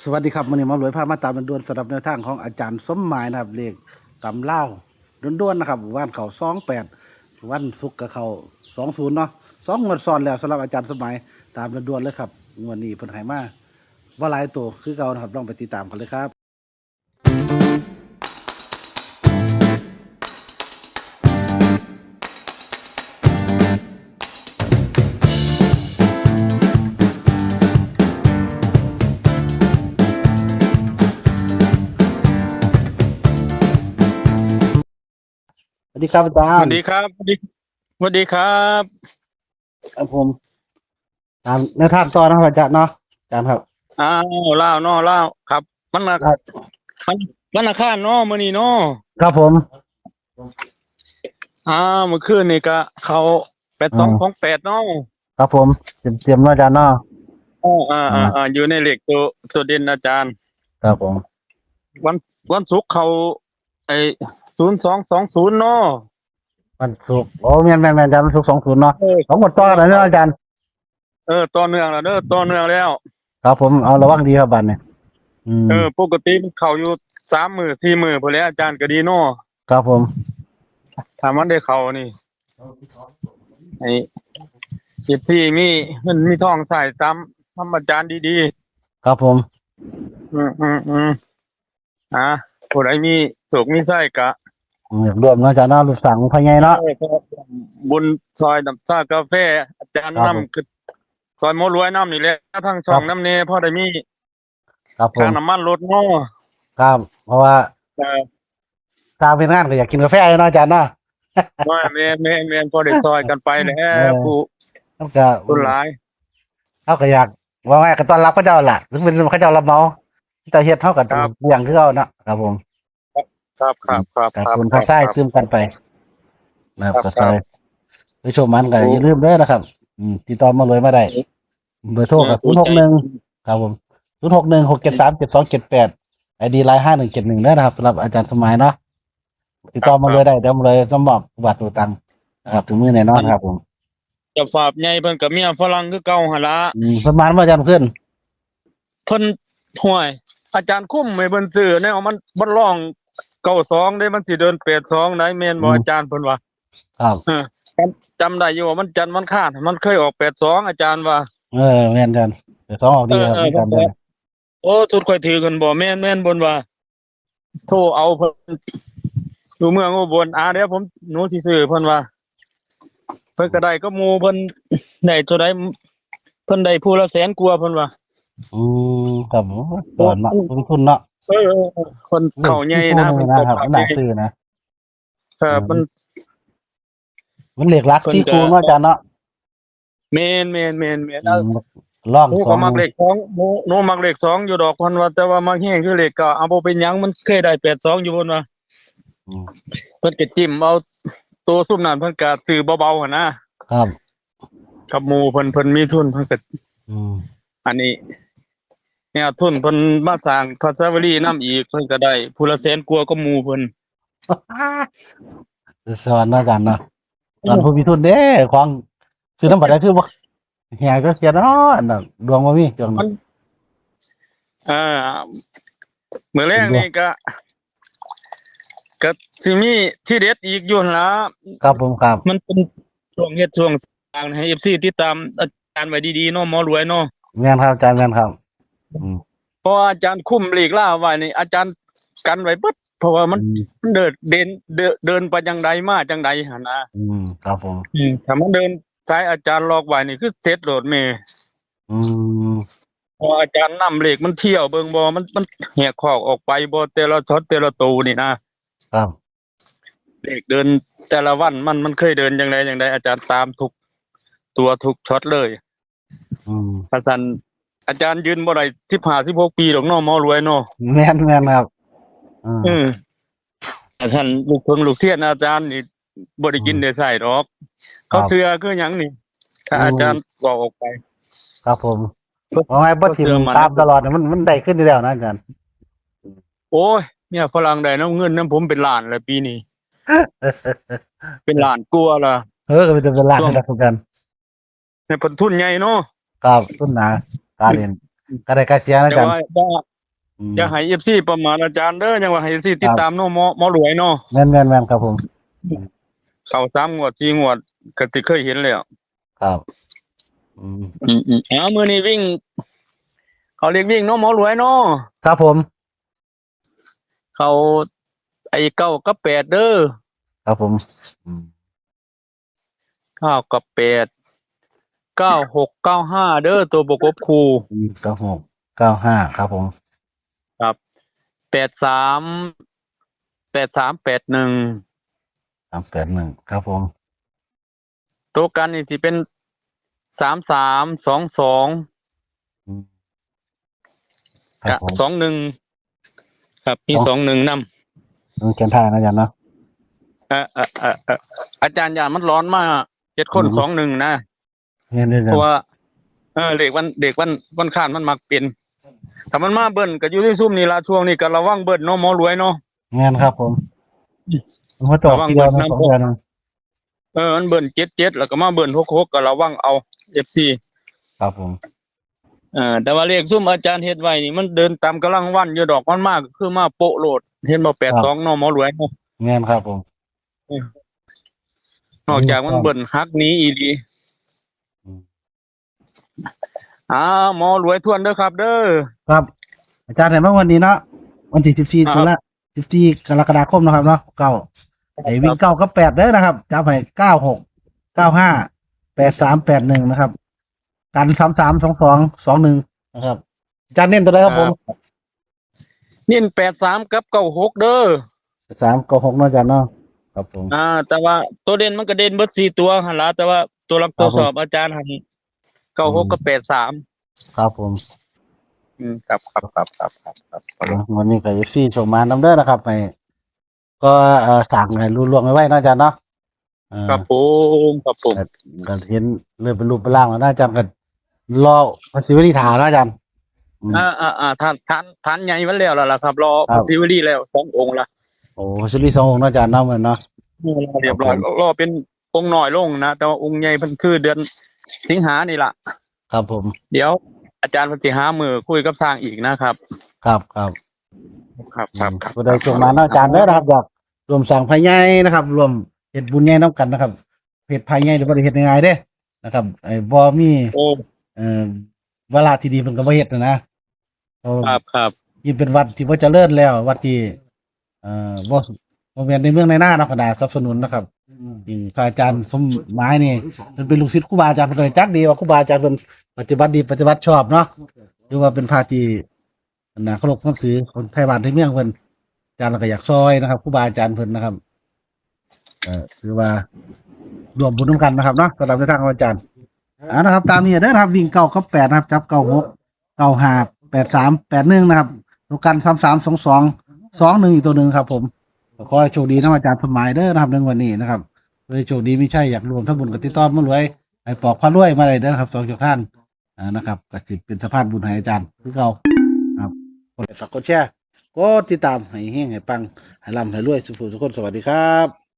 สวัสดีครับวันนี้หมารวยพามาตามด่วนๆสำหรับแนวทางของอาจารย์สมหมายนะครับเลขตำเล่าด่วนๆนะครับวันเขา28วันศุกร์กับเขา20เนาะ2 งวดซ้อนแล้วสำหรับอาจารย์สมหมายตามด่วนๆเลยครับงวดนี้เพิ่นให้มาว่าหลายตัวคือเก่านะครับลองไปติดตามกันเลยครับสวัสดีครับอาจาสวัรย์สดีครับสวัสดีครับครับผมตามแนวทางต่อนะครับอาจารย์เนาะอาจารย์ครับอ้าวเล่าเนาะเล่าครับมันละมันวันอังคารเนาะมื้อนี้เนาะครับผมเมื่อคืนนี่ก็เขา8228เนาะครับผมเตรียมเนาะอาจารย์เนาะอยู่ในเลขตัวเด่นอาจารย์ครับผมวันวันศุกร์เขาไอ้0220เนาะวันศุกร์โอ้แม่นอาจารย์วันศุกร์20เนาะเออ2 งวดต่อกันเลยเนาะอาจารย์ ต่อเนื่องแล้วเด้อต่อเนื่องแล้ว ครับผมเอาระวังดีครับบัดเนี่ยอืมปกติมันเข้าอยู่3มื้อ4มื้อพุ่นแหล้วอาจารย์ก็ดีเนาะครับผมถ้ามันได้เข้านี่ไอ้14มันมีท้องใส่ตามธรรมอาจารย์ดีๆ ครับผมอ่าผู้ใดมีโศกมีไส้กะอยากรวมเนาะอาจารย์เนาะลูกสั่งพญายเนาะครับบุญซอยน้ำชากาแฟอาจารย์ครับผมน้ำคือซอยหมอรวยน้ำนี่แหละทั้งคช่องรับน้ำเนพอได้มีครับผมค่าน้ำมันลดเนาะครับเพราะว่าเออทางเป็นงานก็อยากกินกาแฟเนาะอาจารย์เนาะ ว่าแม่นพอได้ซอยกันไปแหล้ เออผู้เขาก็ผู้หลายเขาก็อยากว่าไงก็ต้อนรับเขาเจ้าล่ะถึงเป็นเขาเจ้ารับเหมาแต่เฮ็ดเท่ากับครับเรื่องคือเขาเนาะครับผมครับคอืมรับครับกับครับคุณครับข้าไส้ซึมครับกันไปนะครับครับก็ซอยครับไปชมมันก็ผู้อย่าลืมเด้อนะครับติดต่อมาเลยมาได้เบอร์โทรกับผู้ใจ061ครับผม0616737278ไอดีไลน์5171เด้อนะครับสำหรับอาจารย์สมัยเนาะ ติดต่อมาครับครับเลยได้เดี๋ยวมาเลยก็มอบบัตรตัวตังค์นะครับถึงมือแน่นออันนครับผมเจะฝาบใหญ่เพิ่นกับเมียฝรั่งคือเก่าหั่นล่ะ ประมาณว่าอาจารย์ขึ้นเพิ่นห่วยอาจารย์คุ้มให้เพิ่นซื้อแนวมันบ่ร้อง92ได้มันสิเดิน82ได้แม่นบ่อาจารย์เพิ่นว่าครับเออจำได้อยู่ว่ามันจันทร์มันคานมันเคยออก82อาจารย์ว่าแม่นกันแต่สองออกดีครับไม่เพิ่นก็กันเลยโอ้ทุกข่อยถือกันบ่แม่นเพิ่นว่าโทรเอาเพิ่นอยู่เมืองอุบลเดี๋ยวผมหนูสิซื้อเพิ่นว่าเพิ่นก็ได้ก็หมู่เพิ่นได้เท่าใดเพิ่นได้ผู้ละแสนกว่าเพิ่นว่าอืครับผมตโอ้อนเนาะลงทุนเนาะคนเลขเข้าใหญ่ที่คู่นะเพิ่นก็นึงนะครับภาพใหญ่มันน่าซื้อนะมัน มันเหล็กลักเพิ่นก็ที่คู่เนาะอาจารย์เนาะแม่นอืมล่องหนูสองก็มักเลข2หนูมักเลข2อยู่ดอกเพิ่นว่าแต่ว่ามักแฮงคือเลขเก้าเอาบ่เป็นหยังมันเคยได้82อยู่เพิ่นว่าอืมเพิ่นก็จิ้มเอาตัวซุมนั้นเพิ่นก็ซื้อเบาๆหั่นนะครับกับหมู่เพิ่นมีทุนเพิ่นก็อืม อันนี้เนี่ยทุนเพิ่นมาสร้างพระสาวรีย์นํอีกเพิ่นก็ได้ผู้ละแสนกว่าก็หมู่เพิ่น สอนเนาะอาจารย์เนาะตอนผู้มีทุนเด้ของคือน้ำบัตรได้คือบ่แห่ก็เสียเนาะอันนั้นดวงบ่มีจนมันอ่ามื้อแรเป็นดวงกนี่ก็สิมีที่เด็ดอีกอยู่หั่นล่ะ ครับผมครับมันเป็นช่วงเฮ็ดช่วงสร้างให้ FC ติดตามอาจารย์ไว้ดีๆเนาะหมอรวยเนาะแม่นครับอาจารย์แม่นครับอืมเพราะว่าอาจารย์คุมหลีกล่าไว้นี่อาจารย์กันไว้เบิดเพราะว่ามันอืมเดินไปจังใดมาจังใดหั่นนะครับผมถ้ามันเดินสายอาจารย์หลอกไว้นี่คือเสร็จโลดแม่อืมเพราะอาจารย์นำเลขมันเที่ยวเบิ่งบ่มันแหกคอกออกไปบ่แต่ละช็อตแต่ละตูนี่นะครับเลขเดินแต่ละวันมันเคยเดินจังใดอาจารย์ตามทุกตัวทุกช็อตเลย อืมถ้าซั่นอาจารย์ยืนบ่ได้15-16ปีดอกเนาะหมอรวยเนาะแม่นครับอืมอืมถ้าซั่นลูกเพิ่งลูกเทียนอาจารย์นี่บ่ได้กินได้ใช้ดอกเขาครับเชื่อคือหยังนี่ถ้าอือาจารย์มเว้าออกไปครับผมเขาว่าไงบ่เขาถิ่มเชื่อมันตามตลอดเนี่ยมันได้ขึ้นอยู่แล้วนะอาจารย์ โอ้ยเนี่ยฝรั่งได้น้ำเงินน้ำผมเป็นล้านแล้วปีนี้เป็นล้านกว่าล่ะก็เป็นล้านช่วงให้รักกันในผลทุนใหญ่เนาะครับต้นหนาตาเรียน ก็ได้กระเสียนะ แต่ อาจารย์ว่าอืมอย่าให้ FC ประมาทอาจารย์เด้อยังว่าให้ FC ติดตามครับเนาะหมอรวยเนาะแม่นครับผมอืมเข้า3งวด4งวดก็สิเคยเห็นแล้วครับอืมมื้อนี้วิ่งเขาเรียกวิ่งเนาะหมอรวยเนาะครับผมเขาไอ้9กับ8เด้อครับผมอืม9กับ8 9695เด้อตัวประกบคู่2695ครับผมครับ83 8381 381ครับผมตัวกันนี่สิเป็น3322อืมครับกะผม21ครับมีต้อง21นต้องเขียนท่านะอาจารย์เนาะำอาจารย์อย่ามันร้อนมาก7คอืนม21นะเรียนอาจารย์เพราะว่าเด็กวันข้านมันมักเป็นถ้ามันมาเบิ่นก็อยู่ที่ซุ่มนี่ล่ะช่วงนี้ก็ระวังเบิ่นเนาะหมอรวยเนาะเรียนครับผมผมมาจอระวังกทีเดียวนะสองเบิ่นนำเดือนนะมันเบิ่น77แล้วก็มาเบิ่น66ก็ระวังเอา FC ครับผม แต่ว่าเลขซุ่มอาจารย์เฮ็ดไว้นี่มันเดินตามกำลังวันอยู่ดอกมันมากคือมาโปะโลดเห็นบ่ครับ82เนาะหมอรวยเนาะเรียนครับผมนอกจากมันเบิ่นฮักหนี้อีหลีอืมหมอรวยทวนเด้อครับเด้อครับอาจารย์เห็นว่าวันนี้เนาะวันที่14ตุลา14กรกฎาคมนะครับเนาะเก้าไอ้วิ่ง9 กับ 8เด้อนะครับจับให้96 95 83 81นะครับกัน33 22 21นะครับอาจารย์เน้นตัวใดครับผมนี่83กับ96เด้อ3 กับ 6เนาะอาจารย์เนาะครับผมแต่ว่าตัวเด่นมันก็เด่นเบิด4ตัวหั่นล่ะแต่ว่าตัวหลักตัวสอบอาจารย์หั่น96กับ83ครับผมครับวันนี้ก็14ส่งมานำเด้อนะครับไปก็สั่งให้รู้ล่วงไว้เนาะอาจารย์เนาะครับผมครับผมก็เห็นเริ่มเป็นรูปเป็นร่างแล้วนะอาจารย์ก็รอภาษีวิธีฐานนะอาจารย์ท่านใหญ่มันแล้วล่ะครับรอพระศิวลีแล้ว2องค์ละโอ้ภาษีวิธี2 องค์นะอาจารย์เนาะเหมือนเนาะเรียบร้อยรอเป็นองค์น้อยลงนะแต่ว่าองค์ใหญ่เพิ่นคือเดือนสิงหานี่ล่ะครับผมเดี๋ยวอาจารย์เพิ่นสิหามื้อคุยกับทางอีกนะครับครับก็ได้ส่งมาเนาะอาจารย์เด้อนะครับอยากรวมสั่งภายในนะครับรวมเฮ็ดบุญใหญ่นำกันนะครับเฮ็ดภายในหรือบ่ได้เฮ็ดง่ายๆเด้นะครับไอ้บ่มีเเวลาที่ดีเพิ่นก็บ่เฮ็ดนะครับยิ่งเป็นวัดที่บ่เจริญแล้ววัดที่บ่แม่นในเมืองในนาเนาะก็น่าสนับสนุนนะครับพระอาจารย์สมหมายนี่เพิ่นเป็นลูกศิษย์ครูบาอาจารย์เพิ่นก็จักดีว่าครูบาอาจารย์เพิ่นปฏิบัติดีปฏิบัติชอบเนาะหรือว่าเป็นพระที่น่าเคารพนับถือคนไทบ้านไทเมืองเพิ่นอาจารย์ก็อยากซอยนะครับครูบาอาจารย์เพิ่นนะครับถือว่ารวมบุญร่วมกันนะครับเนาะสำหรับในทางของอาจารย์นะครับตามนี้เด้อครับวิ่ง9 กับ 8นะครับจับ96 95 83 81นะครับตัวกัน33 22 21อีกตัวหนึ่งครับผมขอให้โชคดีนะอาจารย์สมัยเด้อนะครับในวันนี้นะครับเลยโชคดีไม่ใช่อยากรวมทั้งบุญกับติดต่อมารวยให้ปอกพระรวยมาเลยเด้อนะครับ2 ท่านนะครับก็สิเป็นสะพานบุญให้อาจารย์คือเก่าครับกดฝากกดแชร์กดติดตามให้เฮงให้ปังให้ร่ำให้รวยสุขสุขคนสวัสดีครับ